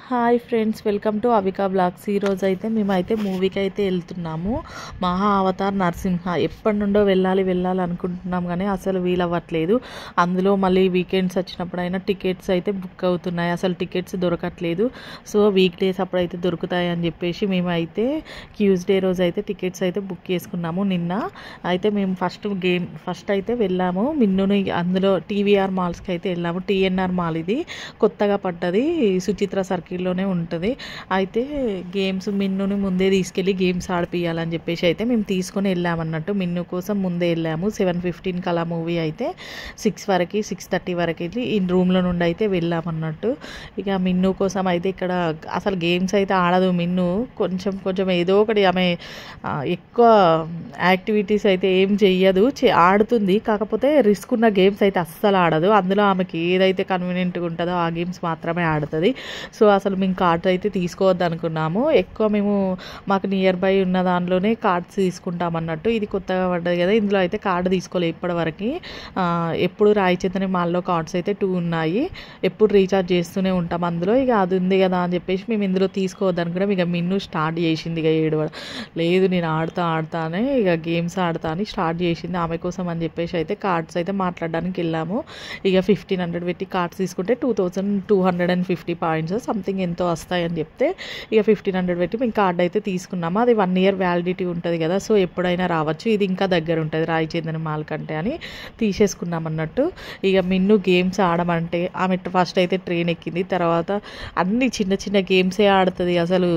Hi friends, welcome to Avika blogs. ఈరోజు అయితే మేమైతే మూవీకి అయితే వెళ్తున్నాము. మహా అవతార్ నరసింహ. ఎప్పటి నుండో వెళ్ళాలి అనుకుంటున్నాం కానీ అసలు వీలవ్వట్లేదు. అందులో మళ్ళీ వీకెండ్స్ వచ్చినప్పుడైనా టికెట్స్ అయితే బుక్ అవుతున్నాయి, అసలు టికెట్స్ దొరకట్లేదు. సో వీక్ డేస్ అప్పుడైతే దొరుకుతాయి అని చెప్పేసి మేమైతే ట్యూస్డే రోజు అయితే టికెట్స్ అయితే బుక్ చేసుకున్నాము. నిన్న అయితే మేము ఫస్ట్ అయితే వెళ్ళాము మిన్నుని. అందులో టీవీఆర్ మాల్స్కి అయితే వెళ్ళాము. టీఎన్ఆర్ మాల్ ఇది కొత్తగా పడ్డది, సుచిత్ర సర్కిల్లోనే ఉంటుంది. అయితే గేమ్స్ మిన్నుని ముందే తీసుకెళ్ళి గేమ్స్ ఆడిపియాలని చెప్పేసి అయితే మేము తీసుకొని వెళ్ళామన్నట్టు. మిన్ను కోసం ముందే వెళ్ళాము. 7:15 కలా మూవీ అయితే 6:30 వరకు వెళ్ళి ఈ రూమ్లో నుండి అయితే వెళ్ళామన్నట్టు. ఇక మిన్ను కోసం అయితే ఇక్కడ అసలు గేమ్స్ అయితే ఆడదు మిన్ను. కొంచెం ఏదో ఒకటి, ఆమె ఎక్కువ యాక్టివిటీస్ అయితే ఏం చెయ్యదు, ఆడుతుంది. కాకపోతే రిస్క్ ఉన్న గేమ్స్ అయితే అస్సలు ఆడదు. అందులో ఆమెకి ఏదైతే కన్వీనియంట్గా ఉంటుందో ఆ గేమ్స్ మాత్రమే ఆడుతుంది. సో అసలు మేము కార్డ్స్ అయితే తీసుకోవద్దు అనుకున్నాము. ఎక్కువ మేము మాకు నియర్ బై ఉన్న దానిలోనే కార్డ్స్ తీసుకుంటాం అన్నట్టు. ఇది కొత్తగా పడ్డది కదా, ఇందులో అయితే కార్డు తీసుకోలేదు ఇప్పటివరకు. ఎప్పుడు రాయచంద్రని మాల్లో కార్డ్స్ అయితే 2 ఉన్నాయి. ఎప్పుడు రీఛార్జ్ చేస్తూనే ఉంటాం అందులో. ఇక అది ఉంది కదా అని చెప్పేసి మేము ఇందులో తీసుకోవద్దు అనుకున్నాం. ఇక మిన్ను స్టార్ట్ చేసింది ఇక ఏడవడం. లేదు నేను ఆడతానే ఇక గేమ్స్ ఆడతా అని స్టార్ట్ చేసింది. ఆమె కోసం అని చెప్పేసి అయితే కార్డ్స్ అయితే మాట్లాడడానికి వెళ్ళాము. ఇక 1500 పెట్టి కార్డ్స్ తీసుకుంటే 2250 పాయింట్స్ సంథింగ్ ఎంతో వస్తాయని చెప్తే ఇక 1500 పెట్టి మేము కార్డ్ అయితే తీసుకున్నాము. అది 1 year వ్యాలిడిటీ ఉంటుంది కదా, సో ఎప్పుడైనా రావచ్చు. ఇది ఇంకా దగ్గర ఉంటుంది రాయచంద్రని మాల్ కంటే అని తీసేసుకున్నాం అన్నట్టు. ఇక మిన్ను గేమ్స్ ఆడమంటే ఆమె ఫస్ట్ అయితే ట్రైన్ ఎక్కింది. తర్వాత అన్ని చిన్న గేమ్సే ఆడుతుంది. అసలు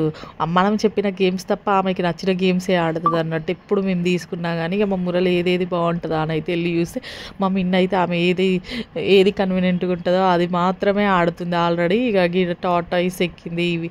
మనం చెప్పిన గేమ్స్ తప్ప ఆమెకి నచ్చిన గేమ్సే ఆడుతుంది అన్నట్టు. ఎప్పుడు మేము తీసుకున్నా కానీ ఇక మా మురళి ఏదేది బాగుంటుందా అని అయితే వెళ్ళి చూస్తే మా మిన్ను అయితే ఆమె ఏది కన్వీనియంట్గా ఉంటుందో అది మాత్రమే ఆడుతుంది ఆల్రెడీ. ఇక టాటాయిస్ ఎక్కింది. ఇవి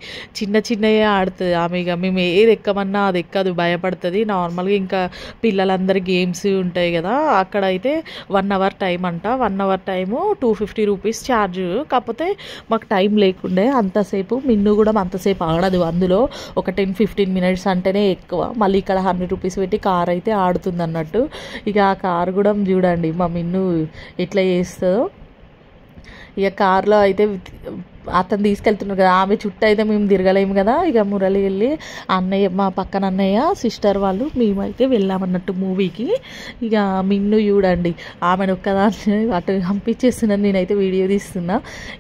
చిన్నవే ఆడుతుంది ఆమె. ఇక మేము ఏది ఎక్కమన్నా అది ఎక్కదు, భయపడుతుంది. నార్మల్గా ఇంకా పిల్లలందరి గేమ్స్ ఉంటాయి కదా, అక్కడ అయితే 1 hour టైం అంట. 1 hour టైము 250 రూపీస్ ఛార్జ్. కాకపోతే మాకు టైం లేకుండే అంతసేపు. మిన్ను కూడా అంతసేపు ఆడదు అందులో. ఒక 10-15 minutes అంటేనే ఎక్కువ. మళ్ళీ ఇక్కడ 100 రూపీస్ పెట్టి కార్ అయితే ఆడుతుంది అన్నట్టు. ఇక ఆ కారు కూడా చూడండి మా మిన్ను ఎట్లా చేస్తుందో. ఇక కార్లో అయితే అతను తీసుకెళ్తున్నారు కదా, ఆమె చుట్టూ అయితే మేము తిరగలేము కదా. ఇక మురళి వెళ్ళి అన్నయ్య, మా పక్కన అన్నయ్య సిస్టర్ వాళ్ళు మేమైతే వెళ్ళామన్నట్టు మూవీకి. ఇక మిన్ను చూడండి ఆమెను ఒక్కదాన్ని అటు పంపించేస్తున్నాను, నేనైతే వీడియో తీస్తున్నా.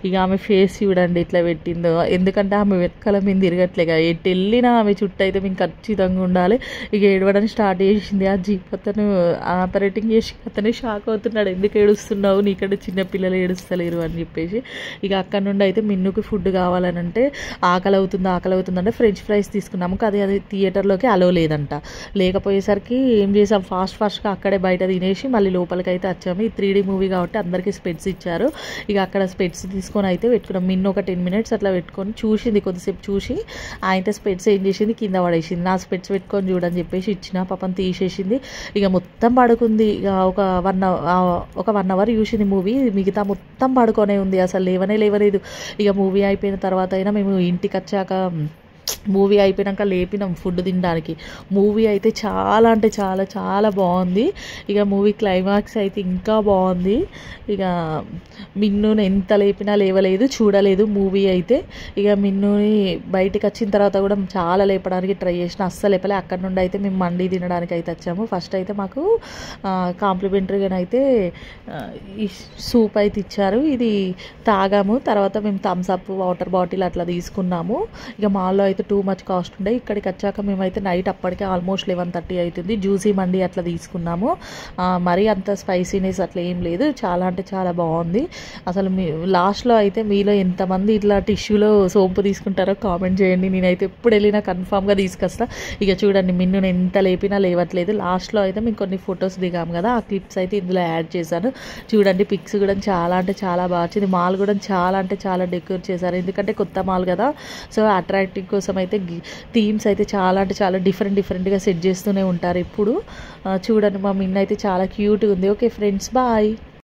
ఇక ఆమె ఫేస్ చూడండి ఎట్లా పెట్టిందో. ఎందుకంటే ఆమె వెనకాల మేము తిరగట్లేగా, ఎటు వెళ్ళినా ఆమె చుట్టూ అయితే మేము ఖచ్చితంగా ఉండాలి. ఇక ఏడవడం స్టార్ట్ చేసింది. ఆ జీప్ అతను ఆపరేటింగ్ చేసి అతనే షాక్ అవుతున్నాడు, ఎందుకు ఏడుస్తున్నావు, నీకంటే చిన్నపిల్లలు ఏడుస్తలేరు అని చెప్పేసి. ఇక అక్కడ నుండి అయితే మిన్నుకి ఫుడ్ కావాలనంటే ఆకలి అవుతుంది అంటే ఫ్రెంచ్ ఫ్రైస్ తీసుకున్నాము. అది థియేటర్లోకి అలో లేదంట. లేకపోయేసరికి ఏం చేసాం, ఫాస్ట్గా అక్కడే బయట తినేసి మళ్ళీ లోపలికి అయితే వచ్చాము. ఈ 3D మూవీ కాబట్టి అందరికీ స్పెట్స్ ఇచ్చారు. ఇక అక్కడ స్పెట్స్ తీసుకొని అయితే పెట్టుకున్నాం. మిన్ను ఒక 10 minutes అట్లా పెట్టుకొని చూసింది, కొద్దిసేపు చూసి అయితే స్పెట్స్ ఏం చేసింది, కింద పడేసింది. నా స్పెట్స్ పెట్టుకొని చూడని చెప్పేసి ఇచ్చిన, పాపం తీసేసింది. ఇక మొత్తం పడుకుంది. ఇక ఒక 1 hour చూసింది మూవీ, మిగతా మొత్తం పడుకొనే ఉంది, అసలు లేవలేదు. ఇక మూవీ అయిపోయిన తర్వాత అయినా మేము ఇంటికి వచ్చాక, మూవీ అయిపోయాక లేపినాం ఫుడ్ తినడానికి. మూవీ అయితే చాలా అంటే చాలా బాగుంది. ఇక మూవీ క్లైమాక్స్ అయితే ఇంకా బాగుంది. ఇక మిన్నుని ఎంత లేపినా లేవలేదు, చూడలేదు మూవీ అయితే. ఇక మిన్నుని బయటకు వచ్చిన తర్వాత కూడా చాలా లేపడానికి ట్రై చేసిన, అస్సలు లేపలే. అక్కడ నుండి అయితే మేము మండి తినడానికి అయితే వచ్చాము. ఫస్ట్ అయితే మాకు కాంప్లిమెంటరీగా అయితే ఈ సూప్ అయితే ఇచ్చారు, ఇది తాగాము. తర్వాత మేము థమ్స్ అప్ వాటర్ బాటిల్ అట్లా తీసుకున్నాము. ఇక మాల్లో అయితే టూ మచ్ కాస్ట్ ఉండే. ఇక్కడికి వచ్చాక మేమైతే నైట్ అప్పటికే ఆల్మోస్ట్ 11:30 అవుతుంది. జ్యూసీ మండి అట్లా తీసుకున్నాము. మరీ అంత స్పైసీనెస్ అట్లా ఏం లేదు, చాలా అంటే చాలా బాగుంది. అసలు లాస్ట్లో అయితే మీలో ఎంతమంది ఇట్లా టిష్యూలో సోంపు తీసుకుంటారో కామెంట్ చేయండి. నేనైతే ఎప్పుడు వెళ్ళినా కన్ఫామ్గా తీసుకొస్తా. ఇక చూడండి మిన్నుని ఎంత లేపినా లేవట్లేదు. లాస్ట్లో అయితే మేము కొన్ని ఫొటోస్ దిగాము కదా, ఆ క్లిప్స్ అయితే ఇందులో యాడ్ చేశాను. చూడండి పిక్స్ కూడా చాలా అంటే చాలా బాగా వచ్చింది. మాల్ కూడా చాలా అంటే చాలా డెకరేట్ చేశారు, ఎందుకంటే కొత్త మాల్ కదా. సో అట్రాక్టివ్ కోసం అయితే థీమ్స్ అయితే చాలా అంటే చాలా డిఫరెంట్గా సెట్ చేస్తూనే ఉంటారు ఎప్పుడు. చూడండి మా మిన్ను అయితే చాలా క్యూట్గా ఉంది. Okay friends, bye.